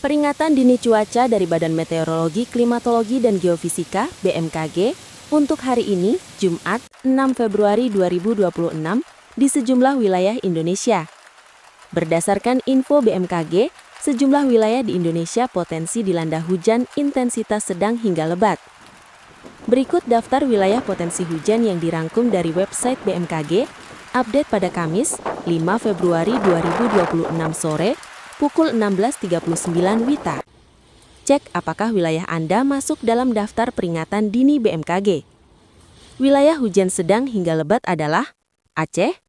Peringatan dini cuaca dari Badan Meteorologi, Klimatologi, dan Geofisika (BMKG) untuk hari ini, Jumat, 6 Februari 2026, di sejumlah wilayah Indonesia. Berdasarkan info BMKG, sejumlah wilayah di Indonesia potensi dilanda hujan intensitas sedang hingga lebat. Berikut daftar wilayah potensi hujan yang dirangkum dari website BMKG, update pada Kamis, 5 Februari 2026 sore, pukul 16.39 WITA. Cek apakah wilayah Anda masuk dalam daftar peringatan dini BMKG. Wilayah hujan sedang hingga lebat adalah Aceh,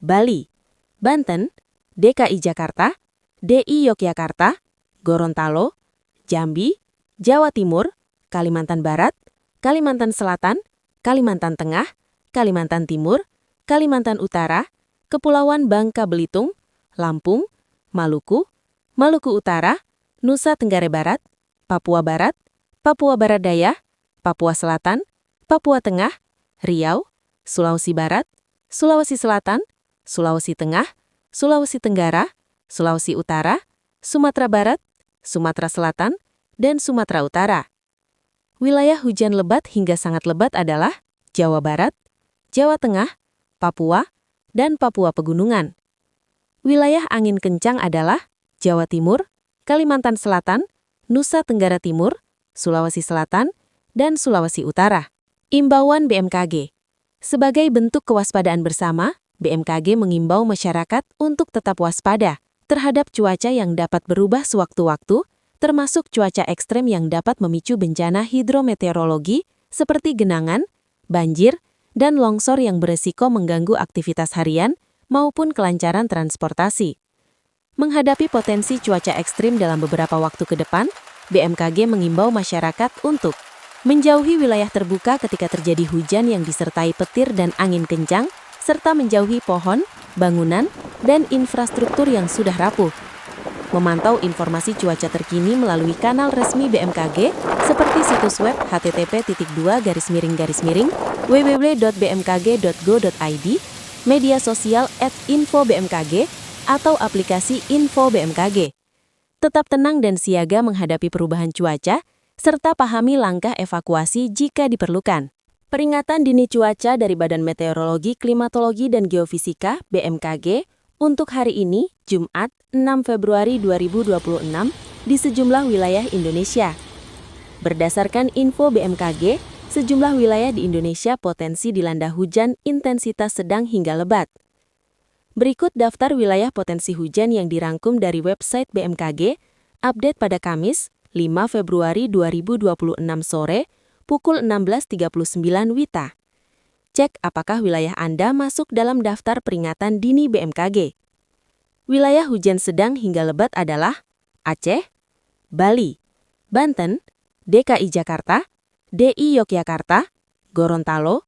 Bali, Banten, DKI Jakarta, DI Yogyakarta, Gorontalo, Jambi, Jawa Timur, Kalimantan Barat, Kalimantan Selatan, Kalimantan Tengah, Kalimantan Timur, Kalimantan Utara, Kepulauan Bangka Belitung, Lampung, Maluku, Maluku Utara, Nusa Tenggara Barat, Papua Barat, Papua Barat Daya, Papua Selatan, Papua Tengah, Riau, Sulawesi Barat, Sulawesi Selatan, Sulawesi Tengah, Sulawesi Tenggara, Sulawesi Utara, Sumatera Barat, Sumatera Selatan, dan Sumatera Utara. Wilayah hujan lebat hingga sangat lebat adalah Jawa Barat, Jawa Tengah, Papua, dan Papua Pegunungan. Wilayah angin kencang adalah Jawa Timur, Kalimantan Selatan, Nusa Tenggara Timur, Sulawesi Selatan, dan Sulawesi Utara. Imbauan BMKG. Sebagai bentuk kewaspadaan bersama, BMKG mengimbau masyarakat untuk tetap waspada terhadap cuaca yang dapat berubah sewaktu-waktu, termasuk cuaca ekstrem yang dapat memicu bencana hidrometeorologi seperti genangan, banjir, dan longsor yang beresiko mengganggu aktivitas harian maupun kelancaran transportasi. Menghadapi potensi cuaca ekstrim dalam beberapa waktu ke depan, BMKG mengimbau masyarakat untuk menjauhi wilayah terbuka ketika terjadi hujan yang disertai petir dan angin kencang, serta menjauhi pohon, bangunan, dan infrastruktur yang sudah rapuh. Memantau informasi cuaca terkini melalui kanal resmi BMKG seperti situs web http://www.bmkg.go.id, media sosial @info-bmkg, atau aplikasi Info BMKG. Tetap tenang dan siaga menghadapi perubahan cuaca, serta pahami langkah evakuasi jika diperlukan. Peringatan dini cuaca dari Badan Meteorologi, Klimatologi, dan Geofisika (BMKG) untuk hari ini, Jumat, 6 Februari 2026, di sejumlah wilayah Indonesia. Berdasarkan info BMKG, sejumlah wilayah di Indonesia potensi dilanda hujan intensitas sedang hingga lebat. Berikut daftar wilayah potensi hujan yang dirangkum dari website BMKG, update pada Kamis, 5 Februari 2026 sore, pukul 16.39 WITA. Cek apakah wilayah Anda masuk dalam daftar peringatan dini BMKG. Wilayah hujan sedang hingga lebat adalah Aceh, Bali, Banten, DKI Jakarta, DI Yogyakarta, Gorontalo,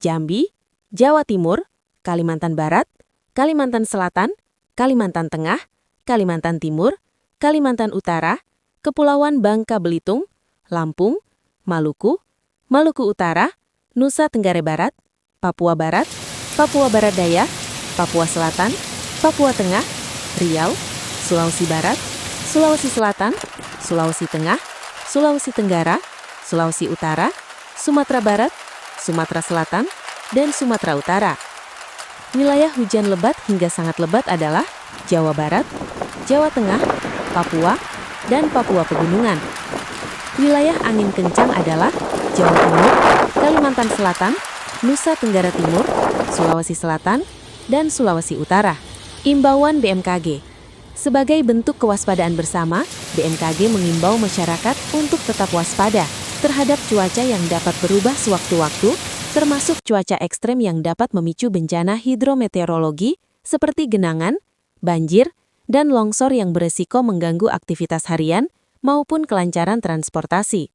Jambi, Jawa Timur, Kalimantan Barat, Kalimantan Selatan, Kalimantan Tengah, Kalimantan Timur, Kalimantan Utara, Kepulauan Bangka Belitung, Lampung, Maluku, Maluku Utara, Nusa Tenggara Barat, Papua Barat, Papua Barat Daya, Papua Selatan, Papua Tengah, Riau, Sulawesi Barat, Sulawesi Selatan, Sulawesi Tengah, Sulawesi Tenggara, Sulawesi Utara, Sumatera Barat, Sumatera Selatan, dan Sumatera Utara. Wilayah hujan lebat hingga sangat lebat adalah Jawa Barat, Jawa Tengah, Papua, dan Papua Pegunungan. Wilayah angin kencang adalah Jawa Timur, Kalimantan Selatan, Nusa Tenggara Timur, Sulawesi Selatan, dan Sulawesi Utara. Imbauan BMKG. Sebagai bentuk kewaspadaan bersama, BMKG mengimbau masyarakat untuk tetap waspada terhadap cuaca yang dapat berubah sewaktu-waktu, termasuk cuaca ekstrem yang dapat memicu bencana hidrometeorologi seperti genangan, banjir, dan longsor yang beresiko mengganggu aktivitas harian maupun kelancaran transportasi.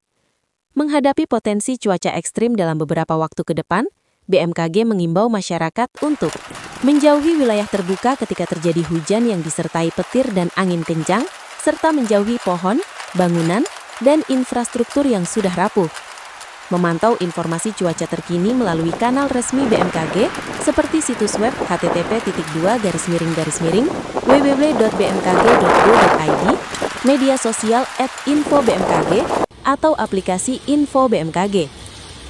Menghadapi potensi cuaca ekstrim dalam beberapa waktu ke depan, BMKG mengimbau masyarakat untuk menjauhi wilayah terbuka ketika terjadi hujan yang disertai petir dan angin kencang, serta menjauhi pohon, bangunan, dan infrastruktur yang sudah rapuh. Memantau informasi cuaca terkini melalui kanal resmi BMKG seperti situs web http://www.bmkg.go.id, media sosial @info-bmkg, atau aplikasi Info BMKG.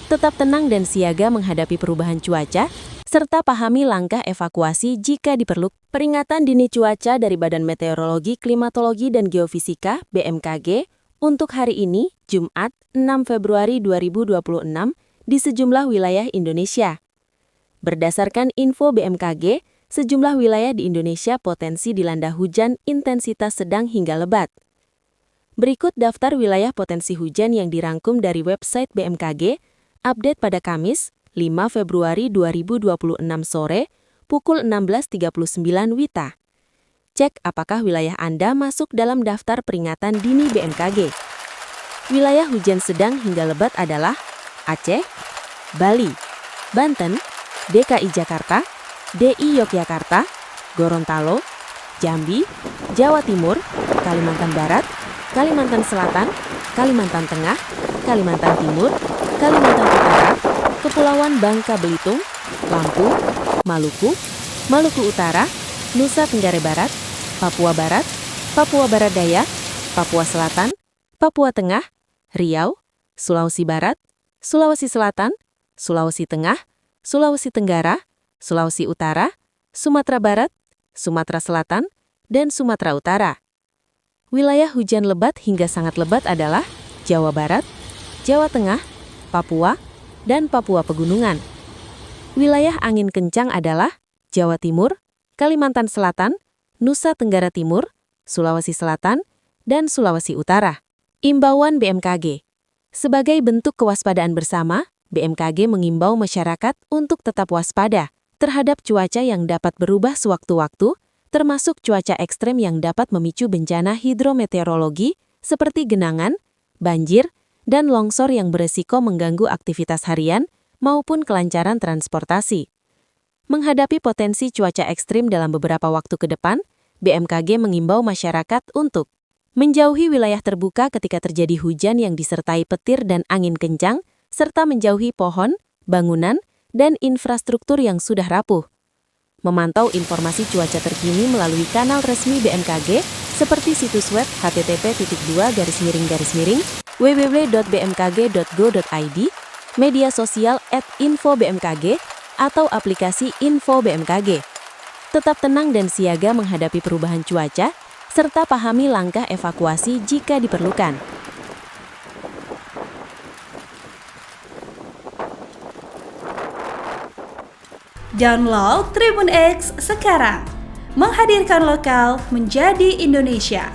Tetap tenang dan siaga menghadapi perubahan cuaca, serta pahami langkah evakuasi jika diperlukan. Peringatan dini cuaca dari Badan Meteorologi, Klimatologi, dan Geofisika (BMKG) untuk hari ini, Jumat, 6 Februari 2026, di sejumlah wilayah Indonesia. Berdasarkan info BMKG, sejumlah wilayah di Indonesia potensi dilanda hujan intensitas sedang hingga lebat. Berikut daftar wilayah potensi hujan yang dirangkum dari website BMKG, update pada Kamis, 5 Februari 2026 sore, pukul 16.39 WITA. Cek apakah wilayah Anda masuk dalam daftar peringatan dini BMKG. Wilayah hujan sedang hingga lebat adalah Aceh, Bali, Banten, DKI Jakarta, DI Yogyakarta, Gorontalo, Jambi, Jawa Timur, Kalimantan Barat, Kalimantan Selatan, Kalimantan Tengah, Kalimantan Timur, Kalimantan Utara, Kepulauan Bangka Belitung, Lampung, Maluku, Maluku Utara, Nusa Tenggara Barat, Papua Barat, Papua Barat Daya, Papua Selatan, Papua Tengah, Riau, Sulawesi Barat, Sulawesi Selatan, Sulawesi Tengah, Sulawesi Tenggara, Sulawesi Utara, Sumatera Barat, Sumatera Selatan, dan Sumatera Utara. Wilayah hujan lebat hingga sangat lebat adalah Jawa Barat, Jawa Tengah, Papua, dan Papua Pegunungan. Wilayah angin kencang adalah Jawa Timur, Kalimantan Selatan, Nusa Tenggara Timur, Sulawesi Selatan, dan Sulawesi Utara. Imbauan BMKG. Sebagai bentuk kewaspadaan bersama, BMKG mengimbau masyarakat untuk tetap waspada terhadap cuaca yang dapat berubah sewaktu-waktu, termasuk cuaca ekstrem yang dapat memicu bencana hidrometeorologi seperti genangan, banjir, dan longsor yang beresiko mengganggu aktivitas harian maupun kelancaran transportasi. Menghadapi potensi cuaca ekstrim dalam beberapa waktu ke depan, BMKG mengimbau masyarakat untuk menjauhi wilayah terbuka ketika terjadi hujan yang disertai petir dan angin kencang, serta menjauhi pohon, bangunan, dan infrastruktur yang sudah rapuh. Memantau informasi cuaca terkini melalui kanal resmi BMKG seperti situs web http://www.bmkg.go.id, media sosial @info-bmkg, atau aplikasi Info BMKG. Tetap tenang dan siaga menghadapi perubahan cuaca, serta pahami langkah evakuasi jika diperlukan. Download Tribun X sekarang, menghadirkan lokal menjadi Indonesia.